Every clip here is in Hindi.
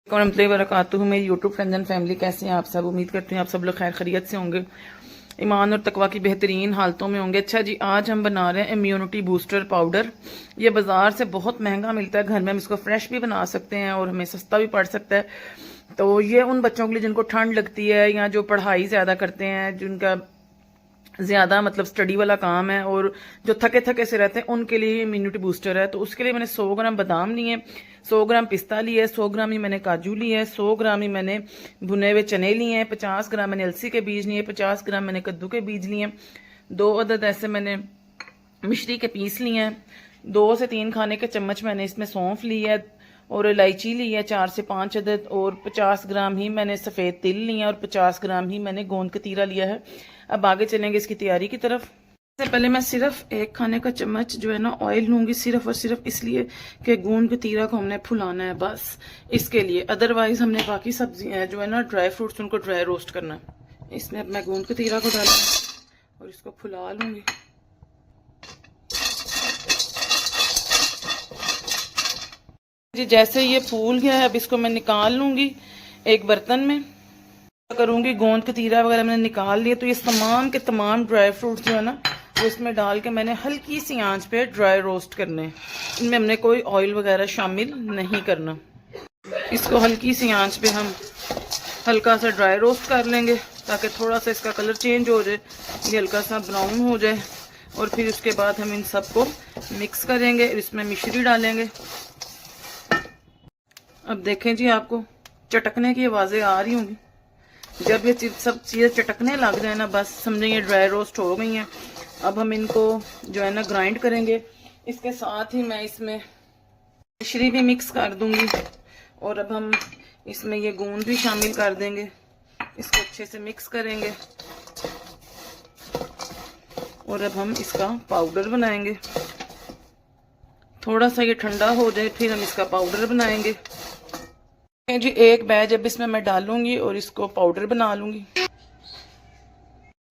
वरकातुहू मेरी यूट्यूब फ्रेंड्स एंड फैमिली, कैसे हैं आप सब। उम्मीद करती हूँ आप सब लोग खैर खैरियत से होंगे, ईमान और तकवा की बेहतरीन हालतों में होंगे। अच्छा जी, आज हम बना रहे हैं इम्यूनिटी बूस्टर पाउडर। ये बाज़ार से बहुत महंगा मिलता है, घर में हम इसको फ्रेश भी बना सकते हैं और हमें सस्ता भी पड़ सकता है। तो ये उन बच्चों के लिए जिनको ठंड लगती है या जो पढ़ाई ज़्यादा करते हैं, जिनका ज़्यादा मतलब स्टडी वाला काम है और जो थके थके से रहते हैं, उनके लिए इम्यूनिटी बूस्टर है। तो उसके लिए मैंने 100 ग्राम बादाम लिए, 100 ग्राम पिस्ता लिया है, 100 ग्राम ही मैंने काजू लिया है, 100 ग्राम ही मैंने भुने हुए चने लिए हैं, 50 ग्राम मैंने अलसी के बीज लिए, 50 ग्राम मैंने कद्दू के बीज लिए, 2 अदद ऐसे मैंने मिश्री के पीस लिए हैं, 2 से 3 खाने के चम्मच मैंने इसमें सौंफ ली है और इलायची ली है 4 से 5 अदद, और 50 ग्राम ही मैंने सफ़ेद तिल लिए और 50 ग्राम ही मैंने गोंद कतीरा लिया है। अब आगे चलेंगे इसकी तैयारी की तरफ। सबसे पहले मैं सिर्फ 1 खाने का चम्मच जो है ना ऑयल लूंगी, सिर्फ और सिर्फ इसलिए कि गोंद कतीरा को हमने फुलाना है, बस इसके लिए। अदरवाइज हमने बाकी सब्जियां जो है ना ड्राई फ्रूट्स, उनको ड्राई रोस्ट करना है। इसमें अब मैं गोंद कतीरा को डालूंगी और इसको फुला लूंगी। जी जैसे ये फूल गया है, अब इसको मैं निकाल लूंगी एक बर्तन में। करूंगी गोंद कतीरा वगैरह मैंने निकाल लिया, तो ये तमाम के तमाम ड्राई फ्रूट्स जो है ना वो इसमें डाल के मैंने हल्की सी आंच पे ड्राई रोस्ट करने हैं। इनमें हमने कोई ऑयल वगैरह शामिल नहीं करना। इसको हल्की सी आंच पे हम हल्का सा ड्राई रोस्ट कर लेंगे ताकि थोड़ा सा इसका कलर चेंज हो जाए, ये हल्का सा ब्राउन हो जाए। और फिर उसके बाद हम इन सबको मिक्स करेंगे, इसमें मिश्री डालेंगे। अब देखें जी, आपको चटकने की आवाज़ें आ रही होंगी। जब ये सब चीज़ें चटकने लग जाए ना, बस समझे ये ड्राई रोस्ट हो गई हैं। अब हम इनको जो है ना ग्राइंड करेंगे। इसके साथ ही मैं इसमें मिश्री भी मिक्स कर दूंगी और अब हम इसमें ये गोंद भी शामिल कर देंगे। इसको अच्छे से मिक्स करेंगे और अब हम इसका पाउडर बनाएंगे। थोड़ा सा ये ठंडा हो जाए फिर हम इसका पाउडर बनाएंगे। जी एक बैच अब इसमें मैं डालूंगी और इसको पाउडर बना लूंगी।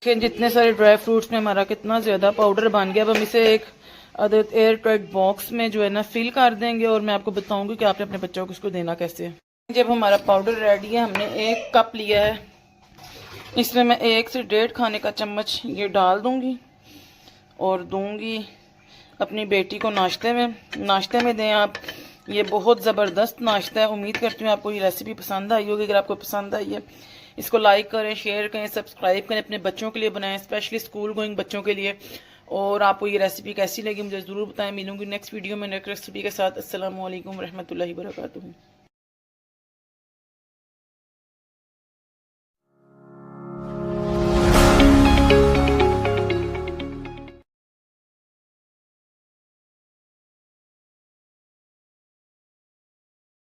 जितने सारे ड्राई फ्रूट्स में हमारा कितना ज्यादा पाउडर बन गया। अब हम इसे एक एयर टाइट बॉक्स में जो है ना फिल कर देंगे और मैं आपको बताऊंगी कि आपने अपने बच्चों को इसको देना कैसे है। जब हमारा पाउडर रेडी है, हमने 1 कप लिया है, इसमें मैं 1 से 1.5 खाने का चम्मच ये डाल दूंगी और दूंगी अपनी बेटी को नाश्ते में दें आप। ये बहुत ज़बरदस्त नाश्ता है। उम्मीद करती हूँ आपको ये रेसिपी पसंद आई होगी। अगर आपको पसंद आई है इसको लाइक करें, शेयर करें, सब्सक्राइब करें, अपने बच्चों के लिए बनाएं, स्पेशली स्कूल गोइंग बच्चों के लिए। और आपको ये रेसिपी कैसी लगी मुझे ज़रूर बताएं। मिलूंगी नेक्स्ट वीडियो में नेक्स्ट रेसिपी के साथ। अस्सलामु अलैकुम रहमतुल्लाहि व बरकातुहू।